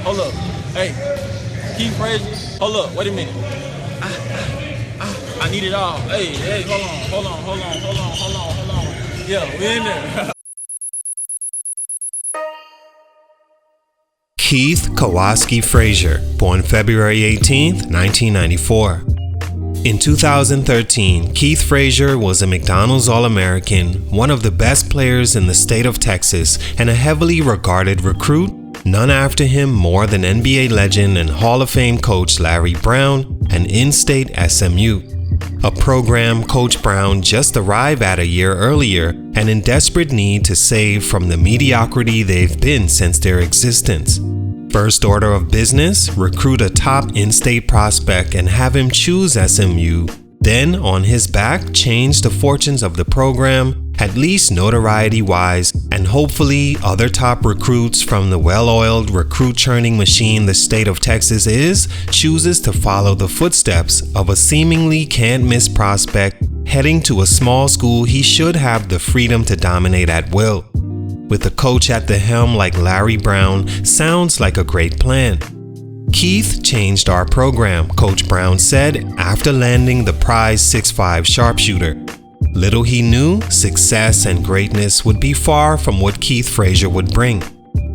hold up. Hey, Keith Frazier, hold up, wait a minute. I need it all. Hey, hold on. Yeah, we in there. Keith Kowalski Frazier, born February 18, 1994. In 2013, Keith Frazier was a McDonald's All-American, one of the best players in the state of Texas, and a heavily regarded recruit. None after him more than NBA legend and Hall of Fame coach Larry Brown and in-state SMU. A program Coach Brown just arrived at a year earlier and in desperate need to save from the mediocrity they've been since their existence. First order of business, recruit a top in-state prospect and have him choose SMU. Then, on his back, change the fortunes of the program, at least notoriety-wise, and hopefully other top recruits from the well-oiled recruit churning machine the state of Texas is, chooses to follow the footsteps of a seemingly can't-miss prospect heading to a small school he should have the freedom to dominate at will. With a coach at the helm like Larry Brown, sounds like a great plan. Keith changed our program, Coach Brown said after landing the prize 6'5" sharpshooter. Little he knew, success and greatness would be far from what Keith Frazier would bring.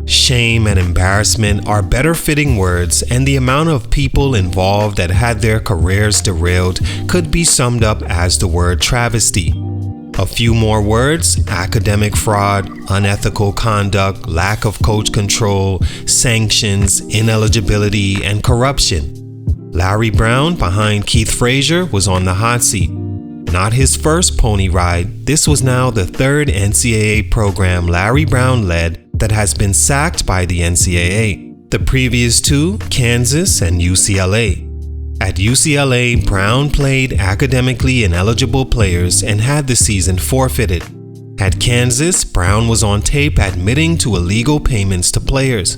Shame and embarrassment are better fitting words, and the amount of people involved that had their careers derailed could be summed up as the word travesty. A few more words: academic fraud, unethical conduct, lack of coach control, sanctions, ineligibility, and corruption. Larry Brown, behind Keith Frazier, was on the hot seat. Not his first pony ride, this was now the third NCAA program Larry Brown led that has been sacked by the NCAA. The previous two, Kansas and UCLA. At UCLA, Brown played academically ineligible players and had the season forfeited. At Kansas, Brown was on tape admitting to illegal payments to players.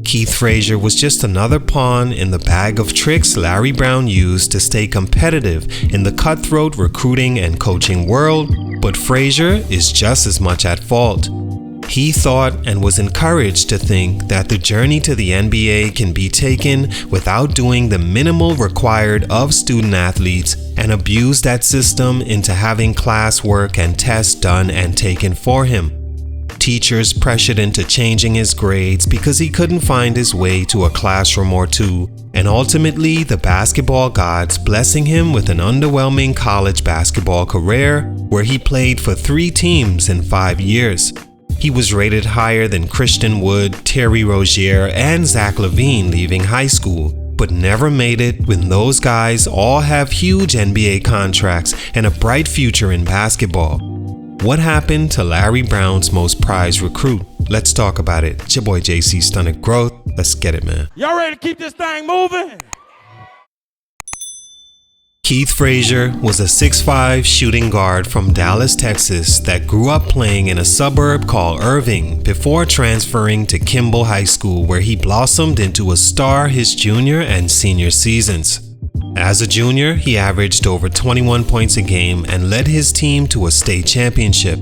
Keith Frazier was just another pawn in the bag of tricks Larry Brown used to stay competitive in the cutthroat recruiting and coaching world, but Frazier is just as much at fault. He thought and was encouraged to think that the journey to the NBA can be taken without doing the minimal required of student athletes and abused that system into having classwork and tests done and taken for him. Teachers pressured into changing his grades because he couldn't find his way to a classroom or two, and ultimately the basketball gods blessing him with an underwhelming college basketball career where he played for 3 teams in 5 years. He was rated higher than Christian Wood, Terry Rozier, and Zach Levine leaving high school, but never made it when those guys all have huge NBA contracts and a bright future in basketball. What happened to Larry Brown's most prized recruit? Let's talk about it. It's your boy JC Stunted Growth. Let's get it, man. Y'all ready to keep this thing moving? Keith Frazier was a 6'5" shooting guard from Dallas, Texas that grew up playing in a suburb called Irving before transferring to Kimball High School, where he blossomed into a star his junior and senior seasons. As a junior, he averaged over 21 points a game and led his team to a state championship.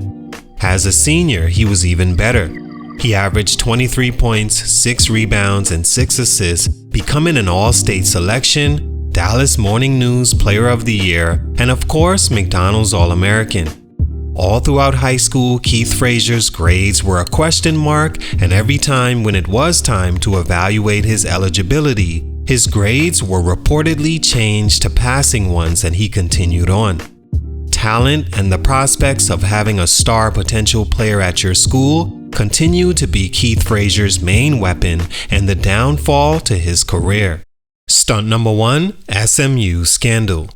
As a senior, he was even better. He averaged 23 points, 6 rebounds, and 6 assists, becoming an all-state selection, Dallas Morning News Player of the Year, and of course, McDonald's All-American. All throughout high school, Keith Frazier's grades were a question mark, and every time when it was time to evaluate his eligibility, his grades were reportedly changed to passing ones and he continued on. Talent and the prospects of having a star potential player at your school continue to be Keith Frazier's main weapon and the downfall to his career. Stunt number 1, SMU scandal.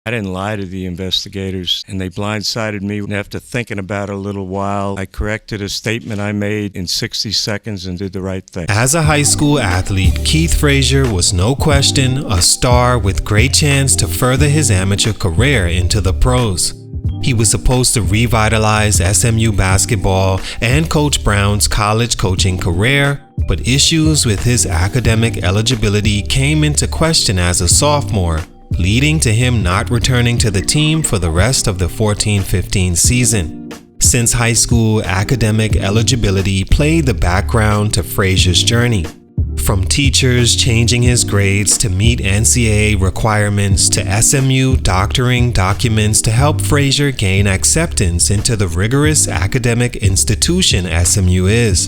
I didn't lie to the investigators, and they blindsided me. After thinking about it a little while, I corrected a statement I made in 60 seconds and did the right thing. As a high school athlete, Keith Frazier was no question a star with great chance to further his amateur career into the pros. He was supposed to revitalize SMU basketball and Coach Brown's college coaching career, but issues with his academic eligibility came into question as a sophomore, leading to him not returning to the team for the rest of the 14-15 season. Since high school, academic eligibility played the background to Frazier's journey. From teachers changing his grades to meet NCAA requirements to SMU doctoring documents to help Frazier gain acceptance into the rigorous academic institution SMU is.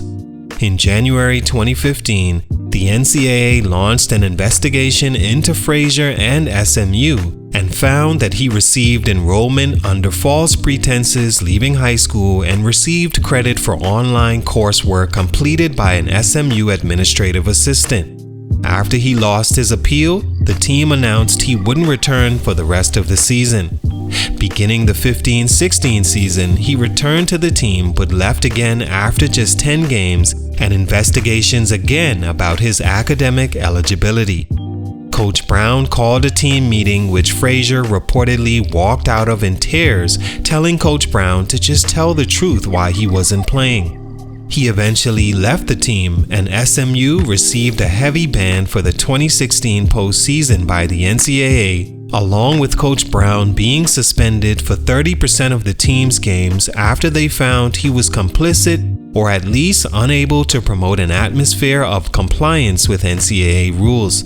In January 2015, the NCAA launched an investigation into Frazier and SMU and found that he received enrollment under false pretenses leaving high school and received credit for online coursework completed by an SMU administrative assistant. After he lost his appeal, the team announced he wouldn't return for the rest of the season. Beginning the 15-16 season, he returned to the team but left again after just 10 games and investigations again about his academic eligibility. Coach Brown called a team meeting which Frazier reportedly walked out of in tears, telling Coach Brown to just tell the truth why he wasn't playing. He eventually left the team, and SMU received a heavy ban for the 2016 postseason by the NCAA, along with Coach Brown being suspended for 30% of the team's games after they found he was complicit or at least unable to promote an atmosphere of compliance with NCAA rules.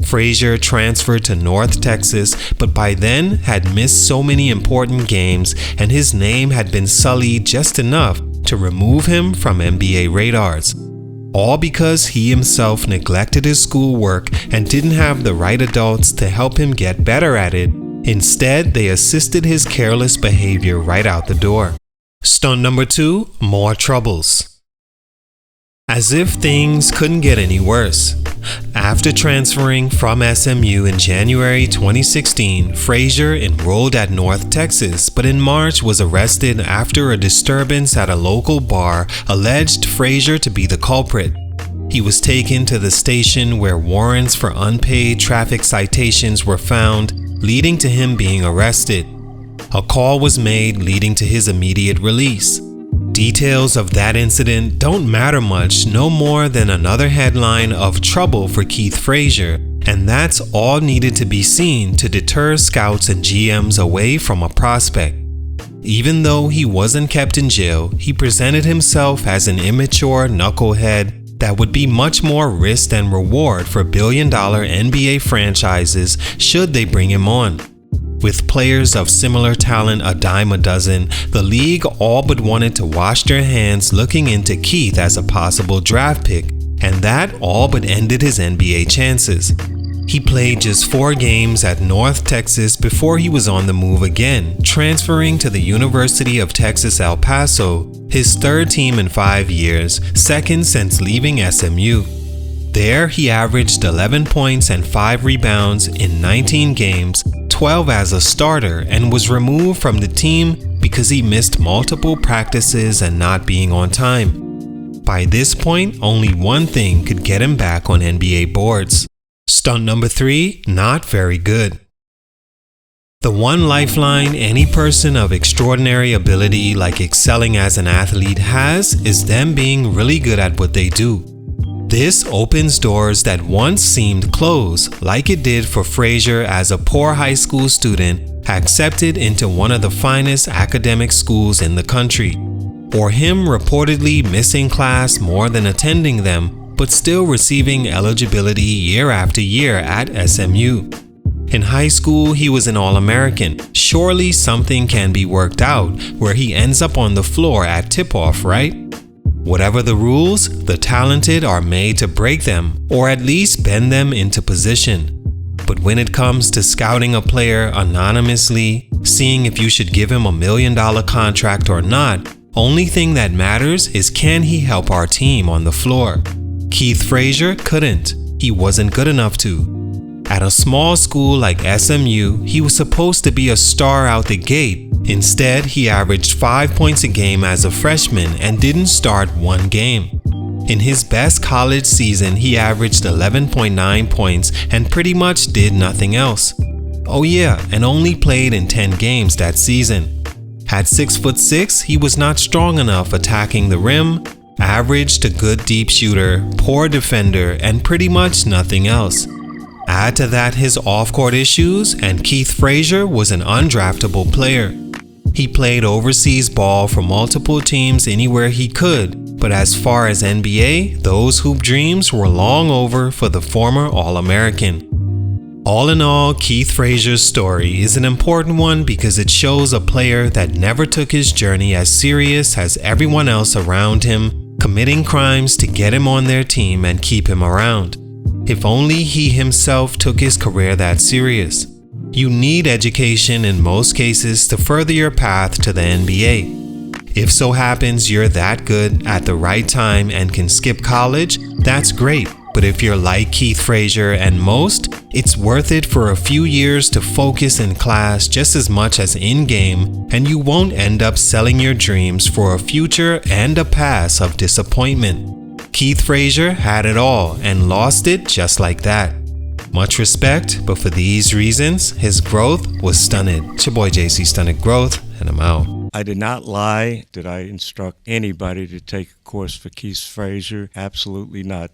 Frazier transferred to North Texas, but by then had missed so many important games and his name had been sullied just enough to remove him from NBA radars. All because he himself neglected his schoolwork and didn't have the right adults to help him get better at it. Instead, they assisted his careless behavior right out the door. Stunt number 2, more troubles. As if things couldn't get any worse. After transferring from SMU in January 2016, Frazier enrolled at North Texas, but in March was arrested after a disturbance at a local bar alleged Frazier to be the culprit. He was taken to the station where warrants for unpaid traffic citations were found, leading to him being arrested. A call was made leading to his immediate release. Details of that incident don't matter much, no more than another headline of trouble for Keith Frazier, and that's all needed to be seen to deter scouts and GMs away from a prospect. Even though he wasn't kept in jail, he presented himself as an immature knucklehead that would be much more risk than reward for billion-dollar NBA franchises should they bring him on. With players of similar talent a dime a dozen, the league all but wanted to wash their hands looking into Keith as a possible draft pick, and that all but ended his NBA chances. He played just 4 games at North Texas before he was on the move again, transferring to the University of Texas El Paso, his 3rd team in 5 years, 2nd since leaving SMU. There, he averaged 11 points and 5 rebounds in 19 games, 12 as a starter, and was removed from the team because he missed multiple practices and not being on time. By this point, only one thing could get him back on NBA boards. Stunt number 3, not very good. The one lifeline any person of extraordinary ability like excelling as an athlete has is them being really good at what they do. This opens doors that once seemed closed, like it did for Frazier as a poor high school student accepted into one of the finest academic schools in the country, or him reportedly missing class more than attending them, but still receiving eligibility year after year at SMU. In high school, he was an All-American. Surely something can be worked out where he ends up on the floor at tip-off, right? Whatever the rules, the talented are made to break them, or at least bend them into position. But when it comes to scouting a player anonymously, seeing if you should give him $1 million contract or not, only thing that matters is can he help our team on the floor. Keith Frazier couldn't. He wasn't good enough to. At a small school like SMU, he was supposed to be a star out the gate. Instead, he averaged 5 points a game as a freshman and didn't start 1 game. In his best college season, he averaged 11.9 points and pretty much did nothing else. Oh yeah, and only played in 10 games that season. At 6'6", he was not strong enough attacking the rim, average to good deep shooter, poor defender, and pretty much nothing else. Add to that his off-court issues, and Keith Frazier was an undraftable player. He played overseas ball for multiple teams anywhere he could, but as far as NBA, those hoop dreams were long over for the former All-American. All in all, Keith Frazier's story is an important one because it shows a player that never took his journey as serious as everyone else around him, committing crimes to get him on their team and keep him around. If only he himself took his career that serious. You need education in most cases to further your path to the NBA. If so happens you're that good at the right time and can skip college, that's great. But if you're like Keith Frazier and most, it's worth it for a few years to focus in class just as much as in-game, and you won't end up selling your dreams for a future and a past of disappointment. Keith Frazier had it all and lost it just like that. Much respect, but for these reasons, his growth was stunted. It's your boy JC Stunted Growth, and I'm out. I did not lie. Did I instruct anybody to take a course for Keith Frazier? Absolutely not.